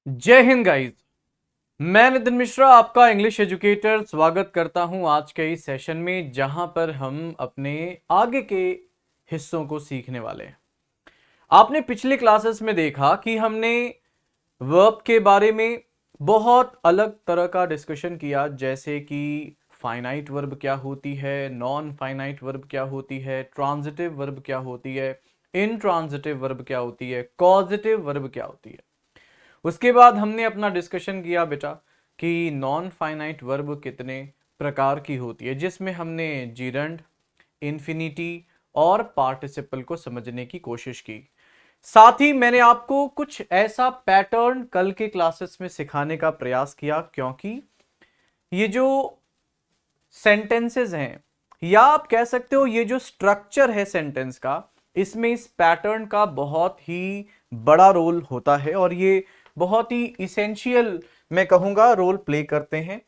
जय हिंद गाइस। मैं नितिन मिश्रा आपका इंग्लिश एजुकेटर स्वागत करता हूं आज के इस सेशन में जहां पर हम अपने आगे के हिस्सों को सीखने वाले हैं। आपने पिछली क्लासेस में देखा कि हमने वर्ब के बारे में बहुत अलग तरह का डिस्कशन किया, जैसे कि फाइनाइट वर्ब क्या होती है, नॉन फाइनाइट वर्ब क्या होती है, ट्रांजिटिव वर्ब क्या होती है, इनट्रांजिटिव वर्ब क्या होती है, कॉजेटिव वर्ब क्या होती है। उसके बाद हमने अपना डिस्कशन किया बेटा कि नॉन फाइनाइट वर्ब कितने प्रकार की होती है, जिसमें हमने जीरंड, इन्फिनिटी और पार्टिसिपल को समझने की कोशिश की। साथ ही मैंने आपको कुछ ऐसा पैटर्न कल के क्लासेस में सिखाने का प्रयास किया, क्योंकि ये जो सेंटेंसेस हैं या आप कह सकते हो ये जो स्ट्रक्चर है सेंटेंस का, इसमें इस पैटर्न का बहुत ही बड़ा रोल होता है और ये बहुत ही इसेंशियल मैं कहूंगा रोल प्ले करते हैं।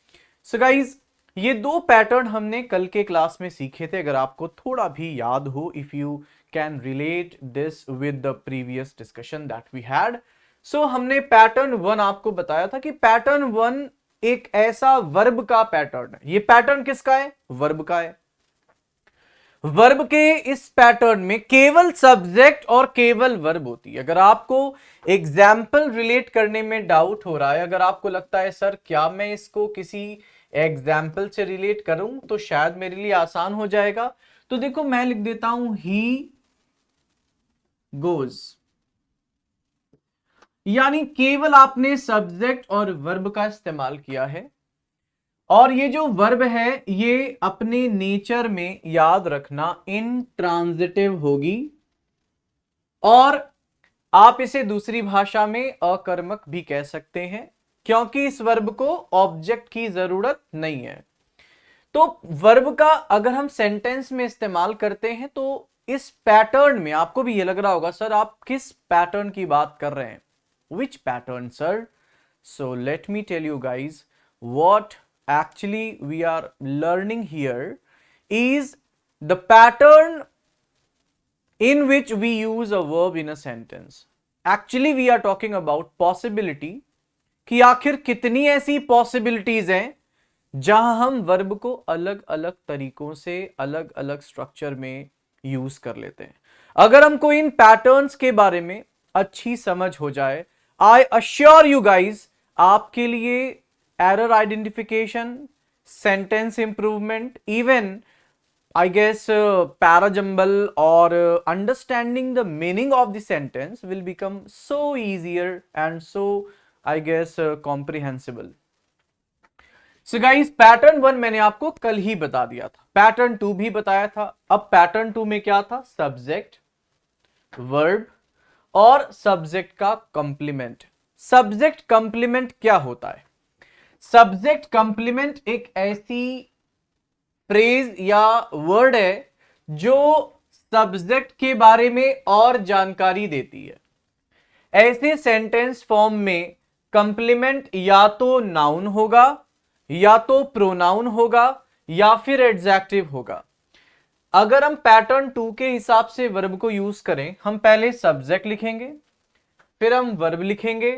सो गाइज, ये दो पैटर्न हमने कल के क्लास में सीखे थे। अगर आपको थोड़ा भी याद हो, if you can relate this with the previous discussion that we had, so हमने पैटर्न वन आपको बताया था कि पैटर्न वन एक ऐसा वर्ब का पैटर्न है। ये पैटर्न किसका है? वर्ब का है। वर्ब के इस पैटर्न में केवल सब्जेक्ट और केवल वर्ब होती है। अगर आपको एग्जाम्पल रिलेट करने में डाउट हो रहा है, अगर आपको लगता है सर क्या मैं इसको किसी एग्जाम्पल से रिलेट करूं तो शायद मेरे लिए आसान हो जाएगा, तो देखो मैं लिख देता हूं ही गोज। यानी केवल आपने सब्जेक्ट और वर्ब का इस्तेमाल किया है, और ये जो वर्ब है ये अपने नेचर में याद रखना इंट्रांजिटिव होगी, और आप इसे दूसरी भाषा में अकर्मक भी कह सकते हैं, क्योंकि इस वर्ब को ऑब्जेक्ट की जरूरत नहीं है। तो वर्ब का अगर हम सेंटेंस में इस्तेमाल करते हैं तो इस पैटर्न में आपको भी ये लग रहा होगा सर आप किस पैटर्न की बात कर रहे हैं, which pattern sir? So let me tell you guys what actually we are learning here is the pattern in which we use a verb in a sentence. Actually we are talking about possibility, कि आखिर कितनी ऐसी possibilities हैं जहां हम verb को अलग अलग तरीकों से अलग अलग स्ट्रक्चर में यूज कर लेते हैं। अगर हमको इन पैटर्न्स के बारे में अच्छी समझ हो जाए, आई अश्योर यू गाइज, आपके लिए error identification, sentence improvement, even I guess parajumble or understanding the meaning of the sentence will become so easier and so I guess comprehensible. So guys, pattern one मैंने आपको कल ही बता दिया था, pattern to भी बताया था। अब पैटर्न टू में क्या था? सब्जेक्ट, वर्ब और सब्जेक्ट का कंप्लीमेंट। सब्जेक्ट कंप्लीमेंट क्या होता है? सब्जेक्ट कंप्लीमेंट एक ऐसी फ्रेज या वर्ड है जो सब्जेक्ट के बारे में और जानकारी देती है। ऐसे सेंटेंस फॉर्म में कंप्लीमेंट या तो नाउन होगा, या तो प्रोनाउन होगा, या फिर एडजेक्टिव होगा। अगर हम पैटर्न टू के हिसाब से वर्ब को यूज करें, हम पहले सब्जेक्ट लिखेंगे, फिर हम वर्ब लिखेंगे,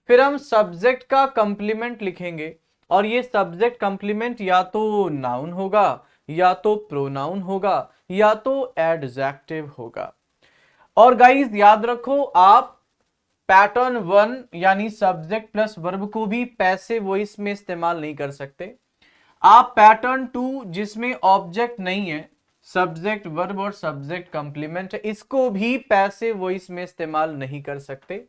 फिर हम सब्जेक्ट का कंप्लीमेंट लिखेंगे, और ये सब्जेक्ट कंप्लीमेंट या तो नाउन होगा, या तो प्रोनाउन होगा, या तो एडजेक्टिव होगा। और गाइस याद रखो, आप पैटर्न वन यानी सब्जेक्ट प्लस वर्ब को भी पैसिव वॉइस में इस्तेमाल नहीं कर सकते। आप पैटर्न टू जिसमें ऑब्जेक्ट नहीं है, सब्जेक्ट वर्ब और सब्जेक्ट कंप्लीमेंट है, इसको भी पैसिव वॉइस में इस्तेमाल नहीं कर सकते।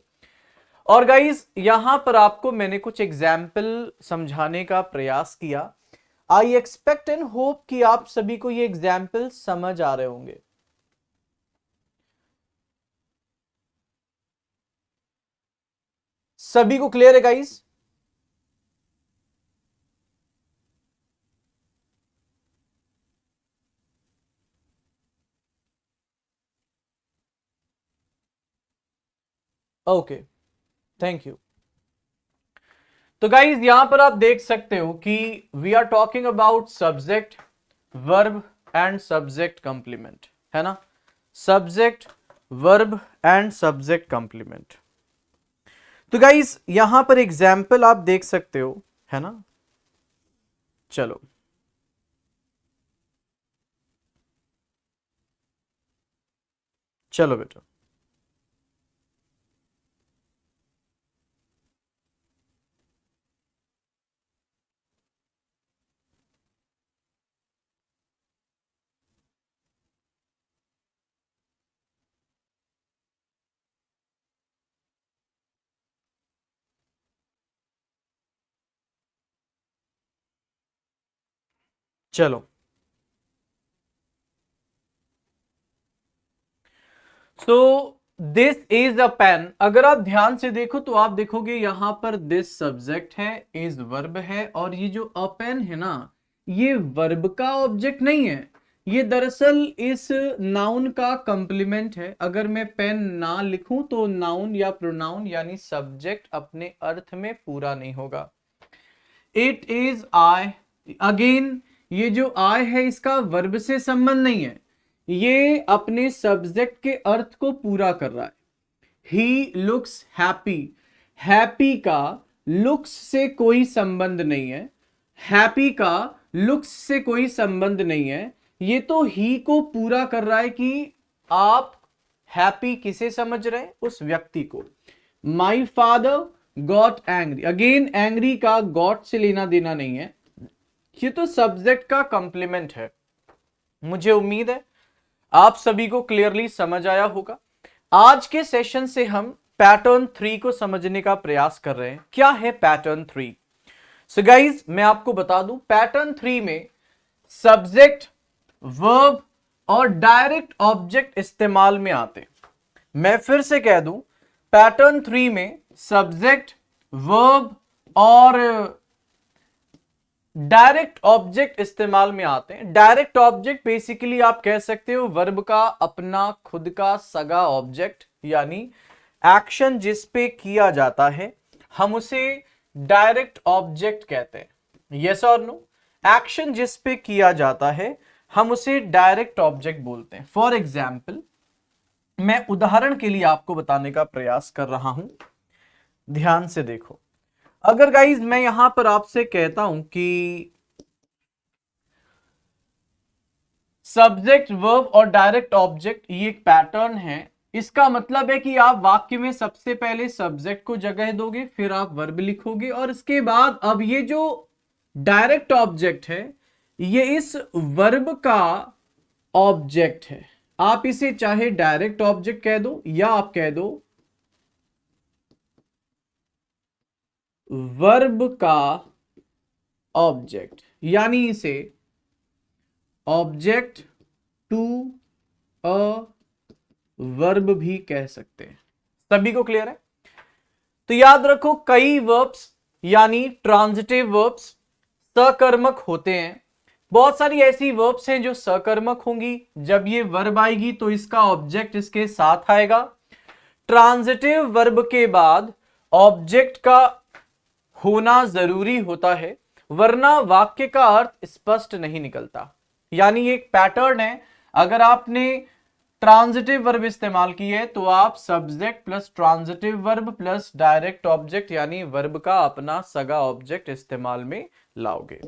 और गाइज यहां पर आपको मैंने कुछ एग्जाम्पल समझाने का प्रयास किया। आई एक्सपेक्ट एंड होप कि आप सभी को ये एग्जाम्पल समझ आ रहे होंगे। सभी को क्लियर है गाइज? Okay, thank you. तो गाइज यहां पर आप देख सकते हो कि we are talking about subject, verb and subject complement, है ना? Subject, verb and subject complement. तो गाइस यहां पर एग्जाम्पल आप देख सकते हो, है ना। चलो चलो बेटा, चलो। So this is a pen. अगर आप ध्यान से देखो तो आप देखोगे यहां पर दिस सब्जेक्ट है, इज वर्ब है, और ये जो अ पेन है ना, ये वर्ब का ऑब्जेक्ट नहीं है, ये दरअसल इस नाउन का कंप्लीमेंट है। अगर मैं पेन ना लिखूं तो नाउन या प्रोनाउन यानी सब्जेक्ट अपने अर्थ में पूरा नहीं होगा। इट इज आई, अगेन ये जो आई है इसका वर्ब से संबंध नहीं है, ये अपने सब्जेक्ट के अर्थ को पूरा कर रहा है। ही लुक्स हैप्पी, हैप्पी का लुक्स से कोई संबंध नहीं है, हैप्पी का लुक्स से कोई संबंध नहीं है, ये तो ही को पूरा कर रहा है कि आप हैप्पी किसे समझ रहे हैं, उस व्यक्ति को। My father got angry, again angry का गॉट से लेना देना नहीं है, ये तो सब्जेक्ट का कंप्लीमेंट है। मुझे उम्मीद है आप सभी को क्लियरली समझ आया होगा। आज के सेशन से हम पैटर्न 3 को समझने का प्रयास कर रहे हैं। क्या है पैटर्न 3? सो गाइज मैं आपको बता दूं, पैटर्न 3 में सब्जेक्ट, वर्ब और डायरेक्ट ऑब्जेक्ट इस्तेमाल में आते हैं। मैं फिर से कह दूं, पैटर्न 3 में सब्जेक्ट, वर्ब और डायरेक्ट ऑब्जेक्ट इस्तेमाल में आते हैं। डायरेक्ट ऑब्जेक्ट बेसिकली आप कह सकते हो वर्ब का अपना खुद का सगा ऑब्जेक्ट, यानी एक्शन जिस पे किया जाता है हम उसे डायरेक्ट ऑब्जेक्ट कहते हैं। यस और नो? एक्शन जिस पे किया जाता है हम उसे डायरेक्ट ऑब्जेक्ट बोलते हैं। फॉर एग्जाम्पल, मैं उदाहरण के लिए आपको बताने का प्रयास कर रहा हूं, ध्यान से देखो। अगर गाइज मैं यहां पर आपसे कहता हूं कि सब्जेक्ट, वर्ब और डायरेक्ट ऑब्जेक्ट ये एक पैटर्न है, इसका मतलब है कि आप वाक्य में सबसे पहले सब्जेक्ट को जगह दोगे, फिर आप वर्ब लिखोगे, और इसके बाद अब ये जो डायरेक्ट ऑब्जेक्ट है ये इस वर्ब का ऑब्जेक्ट है। आप इसे चाहे डायरेक्ट ऑब्जेक्ट कह दो या आप कह दो वर्ब का ऑब्जेक्ट, यानी इसे ऑब्जेक्ट टू अ वर्ब भी कह सकते हैं। सभी को क्लियर है? तो याद रखो, कई वर्ब्स यानी ट्रांजिटिव वर्ब्स सकर्मक होते हैं। बहुत सारी ऐसी वर्ब्स हैं जो सकर्मक होंगी, जब ये वर्ब आएगी तो इसका ऑब्जेक्ट इसके साथ आएगा। ट्रांजिटिव वर्ब के बाद ऑब्जेक्ट का होना जरूरी होता है, वरना वाक्य का अर्थ स्पष्ट नहीं निकलता। यानी एक पैटर्न है, अगर आपने ट्रांजिटिव वर्ब इस्तेमाल की है तो आप subject plus transitive verb plus direct object यानी वर्ब का अपना सगा ऑब्जेक्ट इस्तेमाल में लाओगे।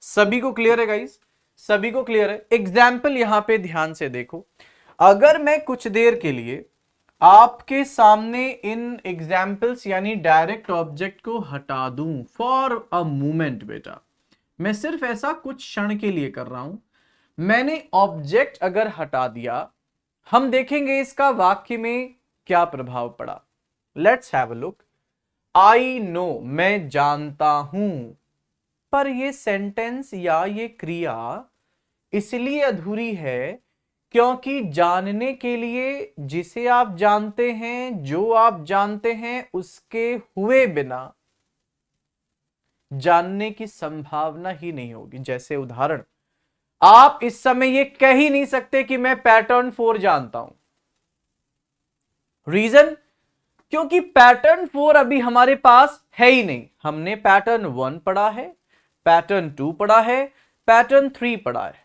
सभी को क्लियर है गाइस? सभी को क्लियर है? एग्जाम्पल यहां पे ध्यान से देखो। अगर मैं कुछ देर के लिए आपके सामने इन एग्जाम्पल्स यानी डायरेक्ट ऑब्जेक्ट को हटा दूं फॉर अ मोमेंट, बेटा मैं सिर्फ ऐसा कुछ क्षण के लिए कर रहा हूं, मैंने ऑब्जेक्ट अगर हटा दिया, हम देखेंगे इसका वाक्य में क्या प्रभाव पड़ा। Let's have a look. I know, मैं जानता हूं, पर यह सेंटेंस या ये क्रिया इसलिए अधूरी है क्योंकि जानने के लिए जिसे आप जानते हैं, जो आप जानते हैं, उसके हुए बिना जानने की संभावना ही नहीं होगी। जैसे उदाहरण, आप इस समय ये कह ही नहीं सकते कि मैं पैटर्न 4 जानता हूं। रीजन? क्योंकि पैटर्न 4 अभी हमारे पास है ही नहीं। हमने पैटर्न 1 पढ़ा है, पैटर्न 2 पढ़ा है, पैटर्न 3 पढ़ा है,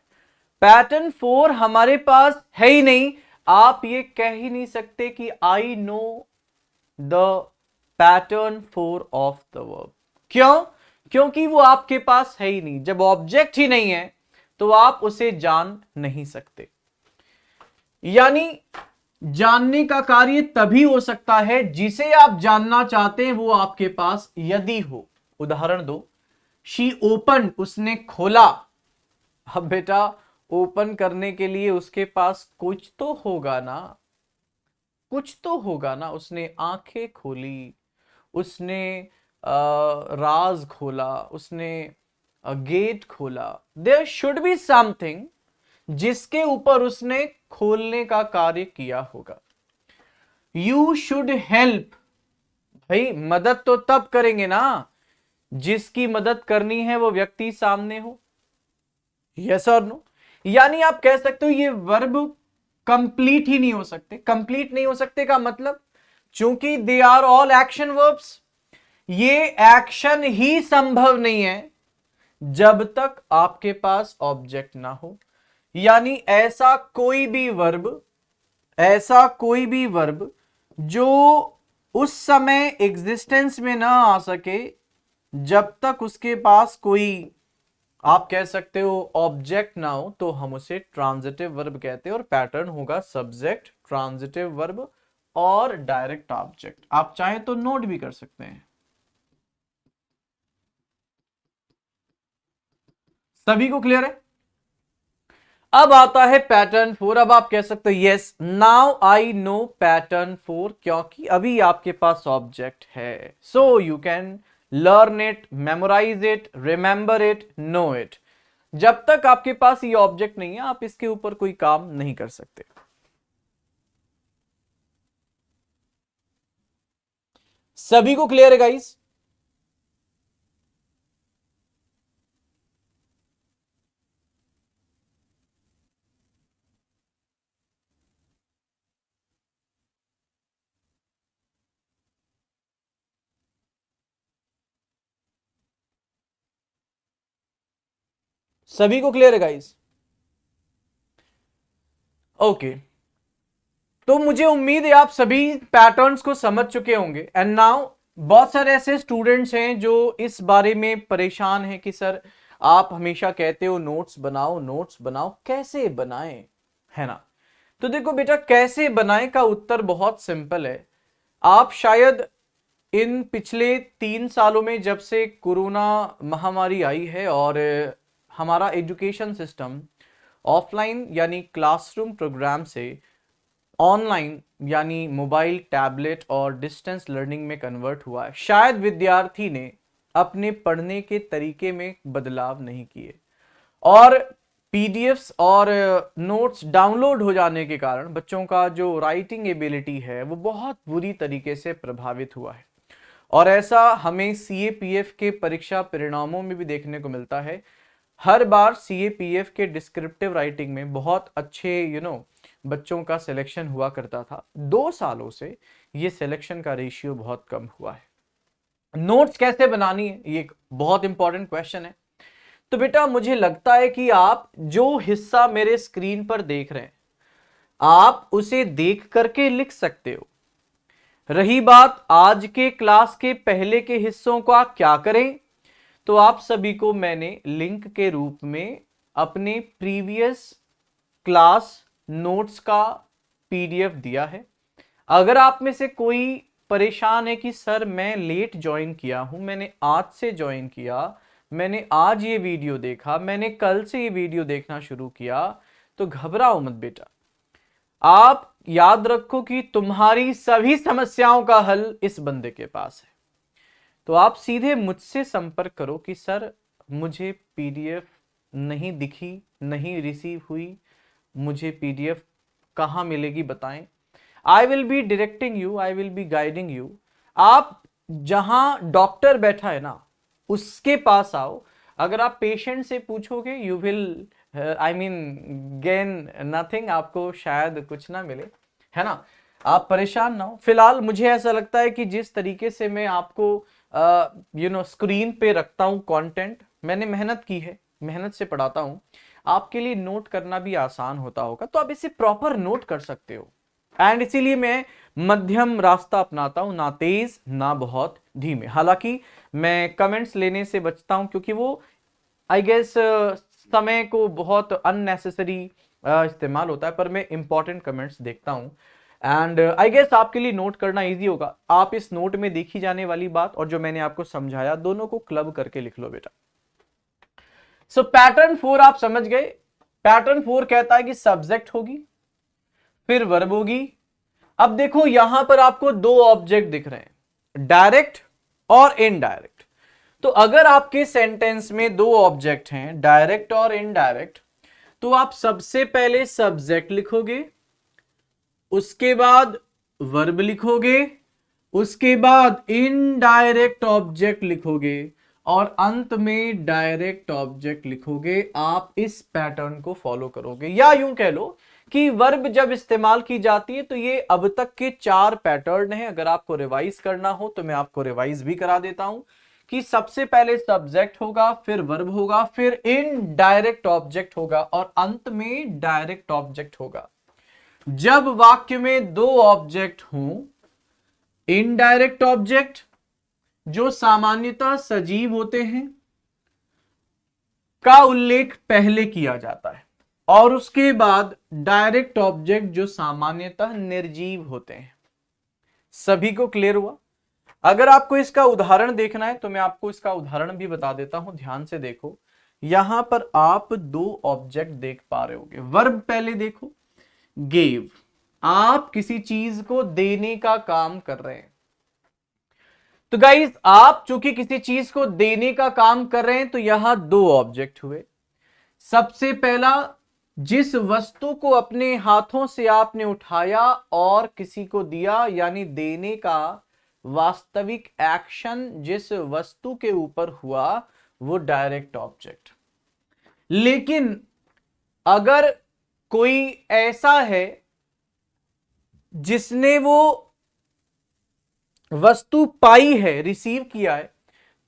पैटर्न 4 हमारे पास है ही नहीं। आप ये कह ही नहीं सकते कि I know the pattern 4 of the verb. क्यों? क्योंकि वो आपके पास है ही नहीं। जब ऑब्जेक्ट ही नहीं है तो आप उसे जान नहीं सकते। यानी जानने का कार्य तभी हो सकता है जिसे आप जानना चाहते हैं वो आपके पास यदि हो। उदाहरण दो, शी ओपन, उसने खोला। अब बेटा ओपन करने के लिए उसके पास कुछ तो होगा ना, कुछ तो होगा ना। उसने आंखें खोली, उसने राज खोला, उसने गेट खोला। देयर शुड बी समथिंग जिसके ऊपर उसने खोलने का कार्य किया होगा। यू शुड हेल्प, भाई मदद तो तब करेंगे ना जिसकी मदद करनी है वो व्यक्ति सामने हो। यस और नो? यानी आप कह सकते हो ये वर्ब कंप्लीट ही नहीं हो सकते। कंप्लीट नहीं हो सकते का मतलब, चूंकि they are all action verbs, ये एक्शन ही संभव नहीं है जब तक आपके पास ऑब्जेक्ट ना हो। यानी ऐसा कोई भी वर्ब, ऐसा कोई भी वर्ब जो उस समय एग्जिस्टेंस में ना आ सके जब तक उसके पास कोई, आप कह सकते हो ऑब्जेक्ट ना हो, तो हम उसे ट्रांजिटिव वर्ब कहते हैं। और पैटर्न होगा सब्जेक्ट, ट्रांजिटिव वर्ब और डायरेक्ट ऑब्जेक्ट। आप चाहें तो नोट भी कर सकते हैं। सभी को क्लियर है? अब आता है पैटर्न 4। अब आप कह सकते हो yes now I know pattern 4, क्योंकि अभी आपके पास ऑब्जेक्ट है। So you can learn it, memorise it, remember it, know it. जब तक आपके पास ये ऑब्जेक्ट नहीं है आप इसके ऊपर कोई काम नहीं कर सकते। सभी को क्लियर है गाइस? सभी को क्लियर है गाइस? ओके, तो मुझे उम्मीद है आप सभी पैटर्न्स को समझ चुके होंगे। एंड नाउ बहुत सारे ऐसे स्टूडेंट्स हैं जो इस बारे में परेशान हैं कि सर आप हमेशा कहते हो नोट्स बनाओ, नोट्स बनाओ, कैसे बनाएं, है ना? तो देखो बेटा, कैसे बनाएं का उत्तर बहुत सिंपल है। आप शायद इन पिछले 3 सालों में जब से कोरोना महामारी आई है और हमारा एजुकेशन सिस्टम ऑफलाइन यानी क्लासरूम प्रोग्राम से ऑनलाइन यानी मोबाइल, टैबलेट और डिस्टेंस लर्निंग में कन्वर्ट हुआ है, शायद विद्यार्थी ने अपने पढ़ने के तरीके में बदलाव नहीं किए और पीडीएफ्स और नोट्स डाउनलोड हो जाने के कारण बच्चों का जो राइटिंग एबिलिटी है वो बहुत बुरी तरीके से प्रभावित हुआ है। और ऐसा हमें सीएपीएफ के परीक्षा परिणामों में भी देखने को मिलता है। हर बार सीएपीएफ के डिस्क्रिप्टिव राइटिंग में बहुत अच्छे बच्चों का सिलेक्शन हुआ करता था। 2 सालों से ये सिलेक्शन का रेशियो बहुत कम हुआ है। नोट्स कैसे बनानी है, ये एक बहुत इंपॉर्टेंट क्वेश्चन है। तो बेटा मुझे लगता है कि आप जो हिस्सा मेरे स्क्रीन पर देख रहे हैं आप उसे देख करके लिख सकते हो। रही बात आज के क्लास के पहले के हिस्सों का क्या करें, तो आप सभी को मैंने लिंक के रूप में अपने प्रीवियस क्लास नोट्स का पीडीएफ दिया है। अगर आप में से कोई परेशान है कि सर मैं लेट ज्वाइन किया हूं, मैंने आज से ज्वाइन किया, मैंने आज ये वीडियो देखा, मैंने कल से ये वीडियो देखना शुरू किया, तो घबराओ मत बेटा। आप याद रखो कि तुम्हारी सभी समस्याओं का हल इस बंदे के पास है। तो आप सीधे मुझसे संपर्क करो कि सर मुझे पीडीएफ नहीं दिखी, नहीं रिसीव हुई, मुझे पीडीएफ कहाँ मिलेगी बताएं। I will be directing you, I will be guiding you. आप जहां डॉक्टर बैठा है ना उसके पास आओ। अगर आप पेशेंट से पूछोगे you will I mean gain nothing, आपको शायद कुछ ना मिले, है ना? आप परेशान ना हो। फिलहाल मुझे ऐसा लगता है कि जिस तरीके से मैं आपको स्क्रीन पे रखता हूं कंटेंट, मैंने मेहनत की है, मेहनत से पढ़ाता हूं, आपके लिए नोट करना भी आसान होता होगा, तो आप इसे प्रॉपर नोट कर सकते हो। एंड इसीलिए मैं मध्यम रास्ता अपनाता हूं, ना तेज ना बहुत धीमे। हालांकि मैं कमेंट्स लेने से बचता हूं क्योंकि वो आई गेस समय को बहुत अननेसेसरी इस्तेमाल होता है, पर मैं इंपॉर्टेंट कमेंट्स देखता हूं एंड आई गेस आपके लिए नोट करना इजी होगा। आप इस नोट में देखी जाने वाली बात और जो मैंने आपको समझाया दोनों को क्लब करके लिख लो बेटा। सो पैटर्न 4 आप समझ गए। पैटर्न 4 कहता है कि सब्जेक्ट होगी, फिर वर्ब होगी। अब देखो यहां पर आपको दो ऑब्जेक्ट दिख रहे हैं, डायरेक्ट और इनडायरेक्ट। तो अगर आपके सेंटेंस में दो ऑब्जेक्ट हैं, डायरेक्ट और इनडायरेक्ट, तो आप सबसे पहले सब्जेक्ट लिखोगे, उसके बाद वर्ब लिखोगे, उसके बाद इनडायरेक्ट ऑब्जेक्ट लिखोगे और अंत में डायरेक्ट ऑब्जेक्ट लिखोगे। आप इस पैटर्न को फॉलो करोगे, या यूं कह लो कि वर्ब जब इस्तेमाल की जाती है तो ये अब तक के 4 पैटर्न हैं। अगर आपको रिवाइज करना हो तो मैं आपको रिवाइज भी करा देता हूं कि सबसे पहले सब्जेक्ट होगा, फिर वर्ब होगा, फिर इनडायरेक्ट ऑब्जेक्ट होगा और अंत में डायरेक्ट ऑब्जेक्ट होगा। जब वाक्य में दो ऑब्जेक्ट हों, इनडायरेक्ट ऑब्जेक्ट जो सामान्यतः सजीव होते हैं का उल्लेख पहले किया जाता है और उसके बाद डायरेक्ट ऑब्जेक्ट जो सामान्यतः निर्जीव होते हैं। सभी को क्लियर हुआ? अगर आपको इसका उदाहरण देखना है तो मैं आपको इसका उदाहरण भी बता देता हूं, ध्यान से देखो। यहां पर आप दो ऑब्जेक्ट देख पा रहे होगे। वर्ब पहले देखो, गेव, आप किसी चीज को देने का काम कर रहे हैं। तो गाइस आप चूंकि किसी चीज को देने का काम कर रहे हैं तो यहां दो ऑब्जेक्ट हुए। सबसे पहला, जिस वस्तु को अपने हाथों से आपने उठाया और किसी को दिया, यानी देने का वास्तविक एक्शन जिस वस्तु के ऊपर हुआ वो डायरेक्ट ऑब्जेक्ट। लेकिन अगर कोई ऐसा है जिसने वो वस्तु पाई है, रिसीव किया है,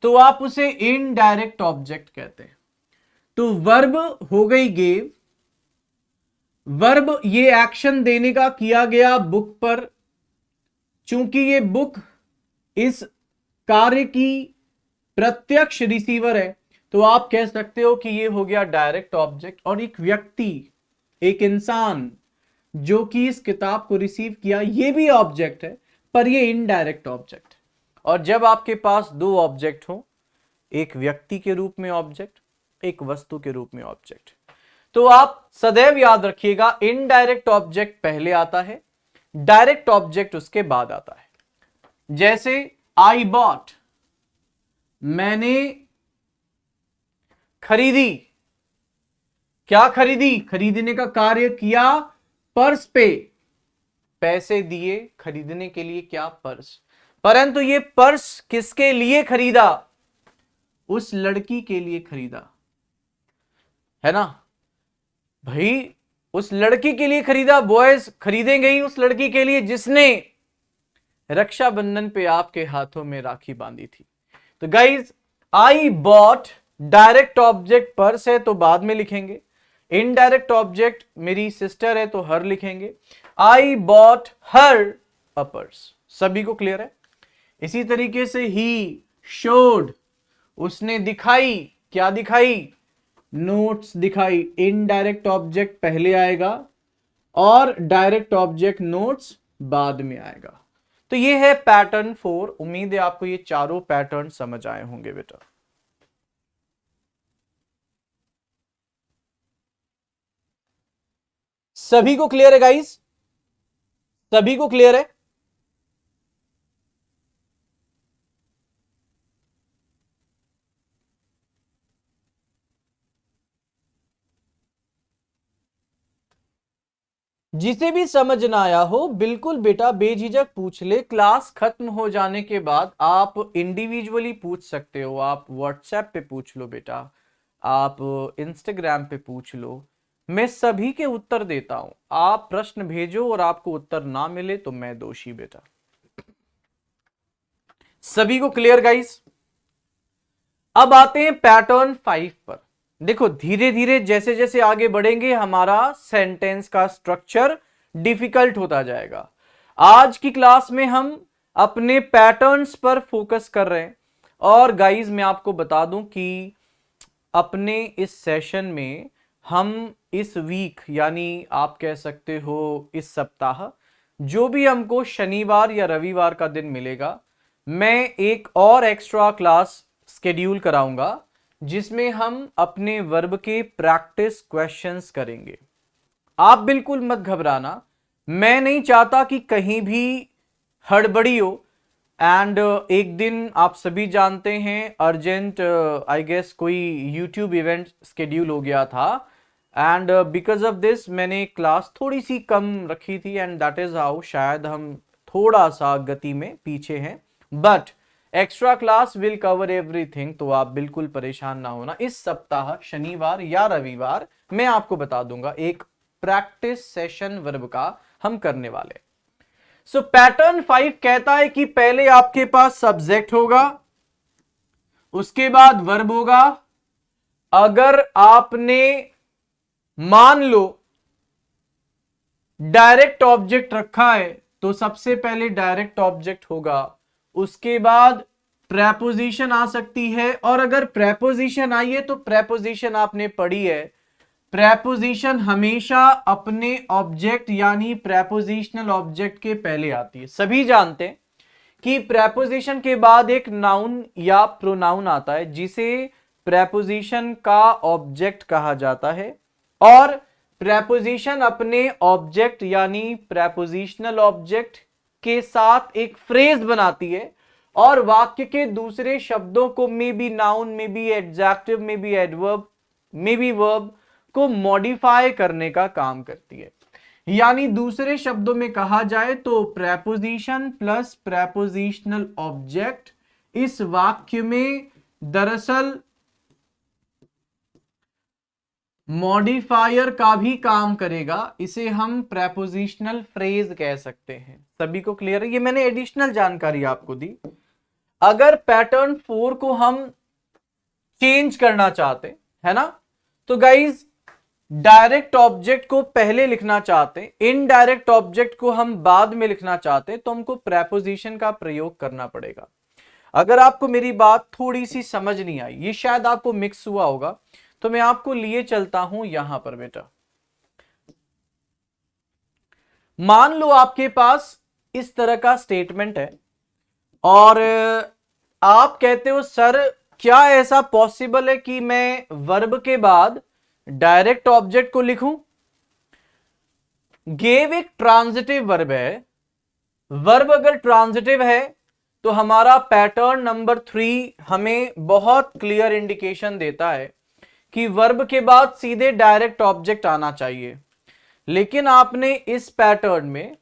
तो आप उसे इनडायरेक्ट ऑब्जेक्ट कहते हैं। तो वर्ब हो गई गेव, वर्ब ये एक्शन देने का किया गया बुक पर, चूंकि ये बुक इस कार्य की प्रत्यक्ष रिसीवर है तो आप कह सकते हो कि ये हो गया डायरेक्ट ऑब्जेक्ट। और एक व्यक्ति, एक इंसान जो कि इस किताब को रिसीव किया, ये भी ऑब्जेक्ट है पर ये इनडायरेक्ट ऑब्जेक्ट। और जब आपके पास दो ऑब्जेक्ट हो, एक व्यक्ति के रूप में ऑब्जेक्ट, एक वस्तु के रूप में ऑब्जेक्ट, तो आप सदैव याद रखिएगा इनडायरेक्ट ऑब्जेक्ट पहले आता है, डायरेक्ट ऑब्जेक्ट उसके बाद आता है। जैसे आई बॉट, मैंने खरीदी। क्या खरीदी? खरीदने का कार्य किया, पर्स पे पैसे दिए खरीदने के लिए, क्या पर्स। परंतु ये पर्स किसके लिए खरीदा? उस लड़की के लिए खरीदा, है ना भाई, उस लड़की के लिए खरीदा। बॉयज खरीदेंगे ही उस लड़की के लिए जिसने रक्षाबंधन पे आपके हाथों में राखी बांधी थी। तो guys I bought direct object purse है तो बाद में लिखेंगे, इनडायरेक्ट ऑब्जेक्ट मेरी सिस्टर है तो हर लिखेंगे। I bought her a purse. सभी को क्लियर है? इसी तरीके से ही शोड, उसने दिखाई। क्या दिखाई? नोट्स दिखाई। इनडायरेक्ट ऑब्जेक्ट पहले आएगा और डायरेक्ट ऑब्जेक्ट नोट्स बाद में आएगा। तो ये है पैटर्न 4। उम्मीद है आपको ये चारों पैटर्न समझ आए होंगे बेटा। सभी को क्लियर है गाइस? सभी को क्लियर है? जिसे भी समझ ना आया हो बिल्कुल बेटा बेझिझक पूछ ले। क्लास खत्म हो जाने के बाद आप इंडिविजुअली पूछ सकते हो, आप व्हाट्सएप पे पूछ लो बेटा, आप इंस्टाग्राम पे पूछ लो, मैं सभी के उत्तर देता हूं। आप प्रश्न भेजो और आपको उत्तर ना मिले तो मैं दोषी बेटा। सभी को क्लियर गाइस? अब आते हैं पैटर्न 5 पर। देखो धीरे धीरे जैसे जैसे आगे बढ़ेंगे हमारा सेंटेंस का स्ट्रक्चर डिफिकल्ट होता जाएगा। आज की क्लास में हम अपने पैटर्न्स पर फोकस कर रहे हैं। और गाइस मैं आपको बता दूं कि अपने इस सेशन में हम इस वीक यानी आप कह सकते हो इस सप्ताह जो भी हमको शनिवार या रविवार का दिन मिलेगा, मैं एक और एक्स्ट्रा क्लास शेड्यूल कराऊंगा जिसमें हम अपने वर्ब के प्रैक्टिस क्वेश्चंस करेंगे। आप बिल्कुल मत घबराना, मैं नहीं चाहता कि कहीं भी हड़बड़ी हो। एंड एक दिन आप सभी जानते हैं अर्जेंट आई गेस कोई यूट्यूब इवेंट स्केड्यूल हो गया था एंड बिकॉज ऑफ दिस मैंने क्लास थोड़ी सी कम रखी थी एंड दैट इज हाउ शायद हम थोड़ा सा गति में पीछे हैं, but extra class will cover everything, तो आप बिल्कुल परेशान ना होना। इस सप्ताह शनिवार या रविवार मैं आपको बता दूंगा एक प्रैक्टिस सेशन वर्ब का हम करने वाले। सो पैटर्न 5 कहता है कि पहले आपके पास सब्जेक्ट होगा, उसके बाद वर्ब होगा। अगर आपने मान लो डायरेक्ट ऑब्जेक्ट रखा है तो सबसे पहले डायरेक्ट ऑब्जेक्ट होगा, उसके बाद प्रेपोजिशन आ सकती है, और अगर प्रेपोजिशन आई है तो प्रेपोजिशन आपने पढ़ी है, प्रेपोजिशन हमेशा अपने ऑब्जेक्ट यानी प्रेपोजिशनल ऑब्जेक्ट के पहले आती है। सभी जानते हैं कि प्रेपोजिशन के बाद एक नाउन या प्रोनाउन आता है जिसे प्रेपोजिशन का ऑब्जेक्ट कहा जाता है, और प्रेपोजिशन अपने ऑब्जेक्ट यानी प्रेपोजिशनल ऑब्जेक्ट के साथ एक फ्रेज बनाती है और वाक्य के दूसरे शब्दों को may be noun, may be adjective, may be adverb, may be verb को मॉडिफाई करने का काम करती है। यानी दूसरे शब्दों में कहा जाए तो प्रेपोजिशन प्लस प्रेपोजिशनल ऑब्जेक्ट इस वाक्य में दरअसल मॉडिफायर का भी काम करेगा। इसे हम प्रेपोजिशनल फ्रेज कह सकते हैं। सभी को क्लियर है? ये मैंने एडिशनल जानकारी आपको दी। अगर पैटर्न 4 को हम चेंज करना चाहते है ना, तो गाइज डायरेक्ट ऑब्जेक्ट को पहले लिखना चाहते, इनडायरेक्ट ऑब्जेक्ट को हम बाद में लिखना चाहते, तो हमको प्रेपोजिशन का प्रयोग करना पड़ेगा। अगर आपको मेरी बात थोड़ी सी समझ नहीं आई, ये शायद आपको मिक्स हुआ होगा, तो मैं आपको लिए चलता हूं यहां पर। बेटा मान लो आपके पास इस तरह का स्टेटमेंट है और आप कहते हो सर क्या ऐसा पॉसिबल है कि मैं वर्ब के बाद डायरेक्ट ऑब्जेक्ट को लिखूं? गेव एक ट्रांजिटिव वर्ब है। वर्ब अगर ट्रांजिटिव है तो हमारा पैटर्न नंबर 3 हमें बहुत क्लियर इंडिकेशन देता है कि वर्ब के बाद सीधे डायरेक्ट ऑब्जेक्ट आना चाहिए, लेकिन आपने इस पैटर्न में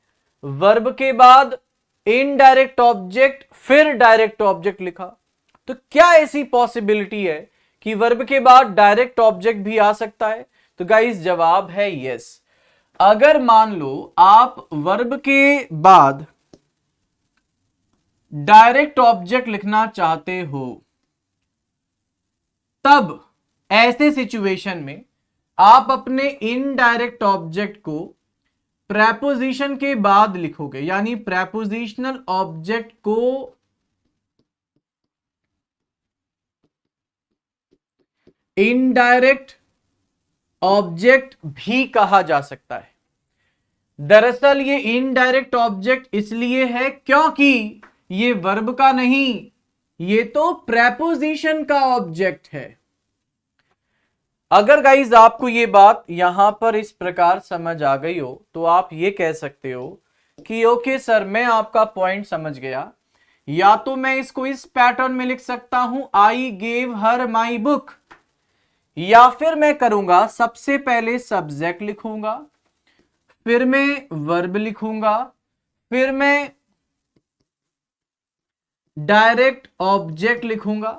वर्ब के बाद इनडायरेक्ट ऑब्जेक्ट फिर डायरेक्ट ऑब्जेक्ट लिखा। तो क्या ऐसी पॉसिबिलिटी है कि वर्ब के बाद डायरेक्ट ऑब्जेक्ट भी आ सकता है? तो गाइस जवाब है यस। अगर मान लो आप वर्ब के बाद डायरेक्ट ऑब्जेक्ट लिखना चाहते हो, तब ऐसे सिचुएशन में आप अपने इनडायरेक्ट ऑब्जेक्ट को प्रेपोजिशन के बाद लिखोगे, यानी प्रेपोजिशनल ऑब्जेक्ट को इनडायरेक्ट ऑब्जेक्ट भी कहा जा सकता है। दरअसल ये इनडायरेक्ट ऑब्जेक्ट इसलिए है क्योंकि ये वर्ब का नहीं, ये तो प्रेपोजिशन का ऑब्जेक्ट है। अगर गाइज आपको ये बात यहां पर इस प्रकार समझ आ गई हो तो आप ये कह सकते हो कि ओके सर मैं आपका पॉइंट समझ गया। या तो मैं इसको इस पैटर्न में लिख सकता हूं I gave her my book, या फिर मैं करूंगा सबसे पहले सब्जेक्ट लिखूंगा, फिर मैं वर्ब लिखूंगा, फिर मैं डायरेक्ट ऑब्जेक्ट लिखूंगा,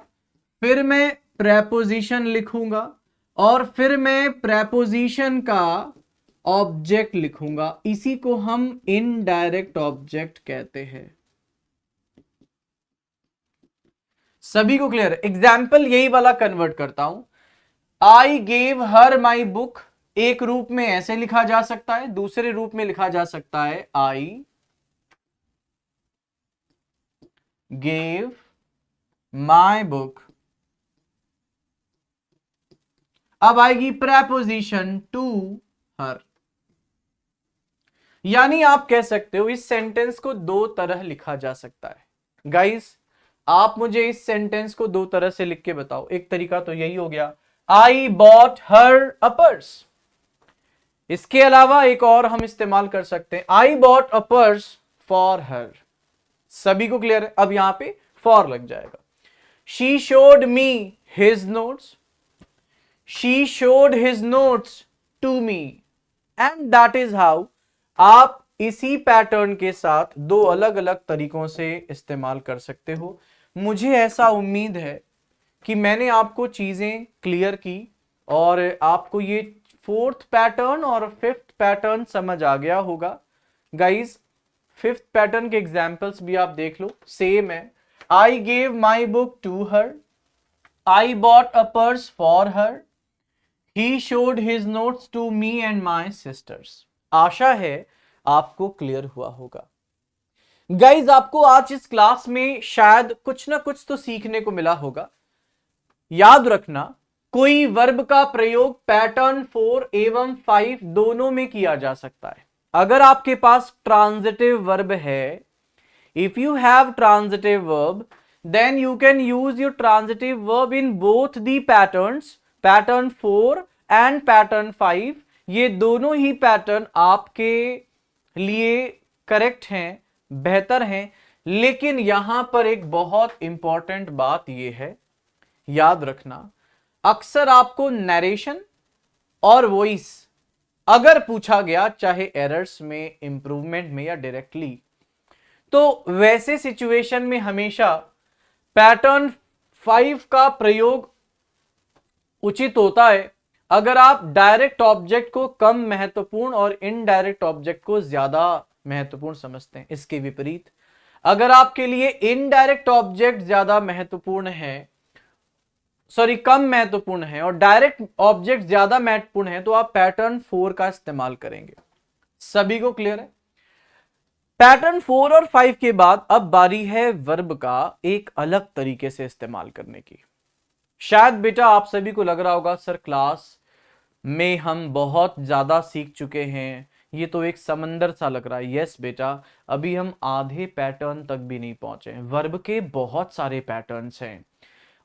फिर मैं प्रेपोजिशन लिखूंगा और फिर मैं प्रेपोजिशन का ऑब्जेक्ट लिखूंगा। इसी को हम इनडायरेक्ट ऑब्जेक्ट कहते हैं। सभी को क्लियर? एग्जाम्पल यही वाला कन्वर्ट करता हूं। I gave her my book, एक रूप में ऐसे लिखा जा सकता है, दूसरे रूप में लिखा जा सकता है आई गेव माई बुक। अब आएगी प्रेपोजिशन टू हर, यानी आप कह सकते हो इस सेंटेंस को दो तरह लिखा जा सकता है। गाइस आप मुझे इस सेंटेंस को दो तरह से लिख के बताओ। एक तरीका तो यही हो गया, I bought her a purse. इसके अलावा एक और हम इस्तेमाल कर सकते हैं, आई बॉट अ पर्स फॉर हर। सभी को क्लियर है? अब यहां पे फॉर लग जाएगा। She showed me his notes, she showed his notes to me, and that is how आप इसी पैटर्न के साथ दो अलग अलग तरीकों से इस्तेमाल कर सकते हो। मुझे ऐसा उम्मीद है कि मैंने आपको चीजें क्लियर की और आपको ये फोर्थ पैटर्न और फिफ्थ पैटर्न समझ आ गया होगा। गाइस फिफ्थ पैटर्न के एग्जांपल्स भी आप देख लो, सेम है। I gave my book to her, I bought a purse for her, he showed his notes to me and my sisters. आशा है आपको क्लियर हुआ होगा। गाइज आपको आज इस क्लास में शायद कुछ ना कुछ तो सीखने को मिला होगा। याद रखना कोई वर्ब का प्रयोग पैटर्न 4 एवं 5 दोनों में किया जा सकता है। अगर आपके पास ट्रांजिटिव वर्ब है, if you have transitive verb, then you can use your transitive verb in both the patterns, pattern 4 and pattern 5। ये दोनों ही पैटर्न आपके लिए करेक्ट हैं, बेहतर हैं। लेकिन यहां पर एक बहुत इंपॉर्टेंट बात यह है, याद रखना अक्सर आपको नरेशन और वॉइस अगर पूछा गया, चाहे एरर्स में, इंप्रूवमेंट में या डायरेक्टली, तो वैसे सिचुएशन में हमेशा पैटर्न 5 का प्रयोग उचित होता है। अगर आप डायरेक्ट ऑब्जेक्ट को कम महत्वपूर्ण और इनडायरेक्ट ऑब्जेक्ट को ज्यादा महत्वपूर्ण समझते हैं। इसके विपरीत अगर आपके लिए इनडायरेक्ट ऑब्जेक्ट ज्यादा महत्वपूर्ण है, कम महत्वपूर्ण है, और डायरेक्ट ऑब्जेक्ट ज्यादा महत्वपूर्ण है, तो आप पैटर्न 4 का इस्तेमाल करेंगे। सभी को क्लियर है? पैटर्न 4 और 5 के बाद अब बारी है वर्ब का एक अलग तरीके से इस्तेमाल करने की। शायद बेटा आप सभी को लग रहा होगा सर क्लास में हम बहुत ज्यादा सीख चुके हैं, ये तो एक समंदर सा लग रहा है। यस बेटा, अभी हम आधे पैटर्न तक भी नहीं पहुंचे हैं। वर्ब के बहुत सारे पैटर्न्स हैं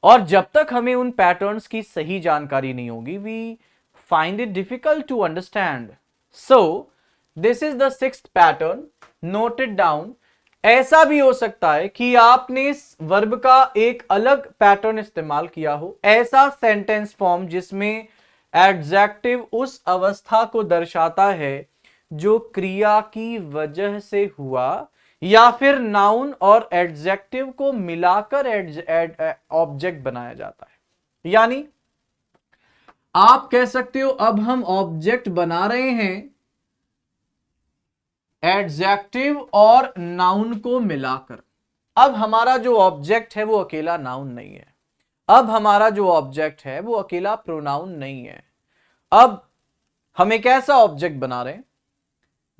और जब तक हमें उन पैटर्न्स की सही जानकारी नहीं होगी, we find it difficult to understand. So this is the sixth pattern, note it down. ऐसा भी हो सकता है कि आपने इस वर्ब का एक अलग पैटर्न इस्तेमाल किया हो, ऐसा सेंटेंस फॉर्म जिसमें एडजेक्टिव उस अवस्था को दर्शाता है जो क्रिया की वजह से हुआ, या फिर नाउन और एडजेक्टिव को मिलाकर ऑब्जेक्ट बनाया जाता है। यानी आप कह सकते हो अब हम ऑब्जेक्ट बना रहे हैं एडजेक्टिव और नाउन को मिलाकर। अब हमारा जो ऑब्जेक्ट है वो अकेला नाउन नहीं है, अब हमारा जो ऑब्जेक्ट है वो अकेला प्रोनाउन नहीं है। अब हम एक ऐसा ऑब्जेक्ट बना रहे हैं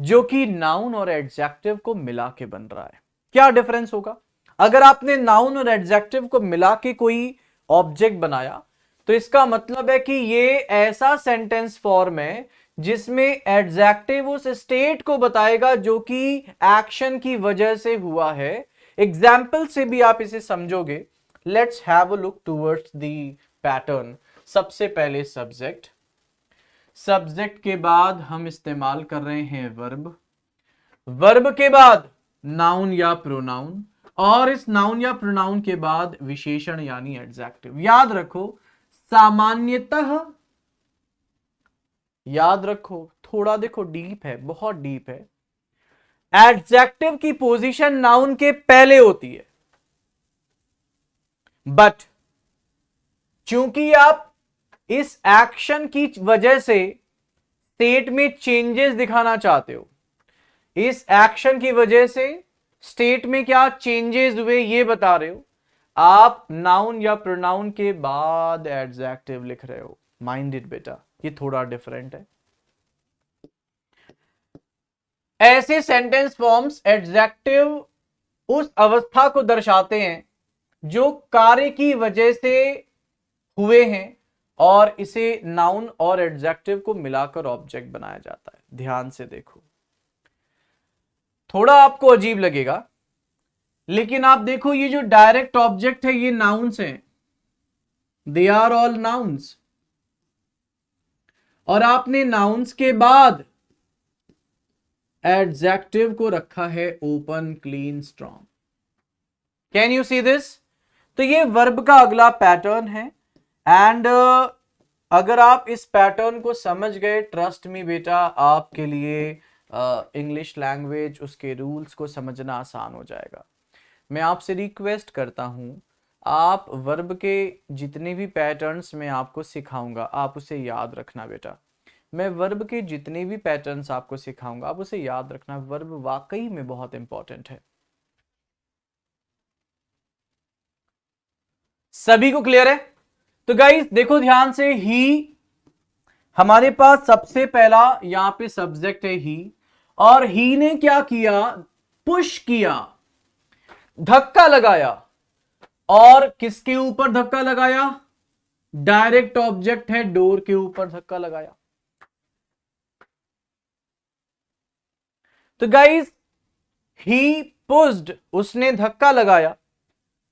जो कि नाउन और एडजेक्टिव को मिला के बन रहा है। क्या डिफरेंस होगा? अगर आपने नाउन और एडजेक्टिव को मिला के कोई ऑब्जेक्ट बनाया तो इसका मतलब है कि ये ऐसा सेंटेंस फॉर्म है जिसमें एडजेक्टिव उस स्टेट को बताएगा जो कि एक्शन की वजह से हुआ है। एग्जाम्पल से भी आप इसे समझोगे। Let's have a look towards the pattern. सबसे पहले सब्जेक्ट, सब्जेक्ट के बाद हम इस्तेमाल कर रहे हैं वर्ब, वर्ब के बाद नाउन या प्रोनाउन, और इस नाउन या प्रोनाउन के बाद विशेषण यानी एडजेक्टिव। याद रखो सामान्यतः, याद रखो, थोड़ा देखो डीप है, बहुत डीप है। एडजेक्टिव की पोजीशन नाउन के पहले होती है, बट चूंकि आप इस एक्शन की वजह से स्टेट में चेंजेस दिखाना चाहते हो, इस एक्शन की वजह से स्टेट में क्या चेंजेस हुए ये बता रहे हो, आप नाउन या प्रोनाउन के बाद एडजेक्टिव लिख रहे हो। माइंड इट बेटा, ये थोड़ा डिफरेंट है। ऐसे सेंटेंस फॉर्म्स एडजेक्टिव उस अवस्था को दर्शाते हैं जो कार्य की वजह से हुए हैं और इसे नाउन और एडजेक्टिव को मिलाकर ऑब्जेक्ट बनाया जाता है। ध्यान से देखो, थोड़ा आपको अजीब लगेगा, लेकिन आप देखो ये जो डायरेक्ट ऑब्जेक्ट है ये नाउन्स हैं, दे आर ऑल नाउन्स, और आपने नाउन्स के बाद एडजेक्टिव को रखा है open, clean, strong. Can you see this? तो ये वर्ब का अगला पैटर्न है एंड अगर आप इस पैटर्न को समझ गए, ट्रस्ट मी बेटा, आपके लिए इंग्लिश लैंग्वेज, उसके रूल्स को समझना आसान हो जाएगा। मैं आपसे रिक्वेस्ट करता हूं, आप वर्ब के जितने भी पैटर्न्स मैं आपको सिखाऊंगा आप उसे याद रखना बेटा। मैं वर्ब के जितने भी पैटर्न्स आपको सिखाऊंगा आप उसे याद रखना। वर्ब वाकई में बहुत इंपॉर्टेंट है। सभी को क्लियर है? तो गाइस देखो ध्यान से, ही हमारे पास सबसे पहला यहां पे सब्जेक्ट है ही, और ही ने क्या किया? पुश किया, धक्का लगाया। और किसके ऊपर धक्का लगाया? डायरेक्ट ऑब्जेक्ट है, डोर के ऊपर धक्का लगाया। तो गाइस ही पुश्ड, उसने धक्का लगाया।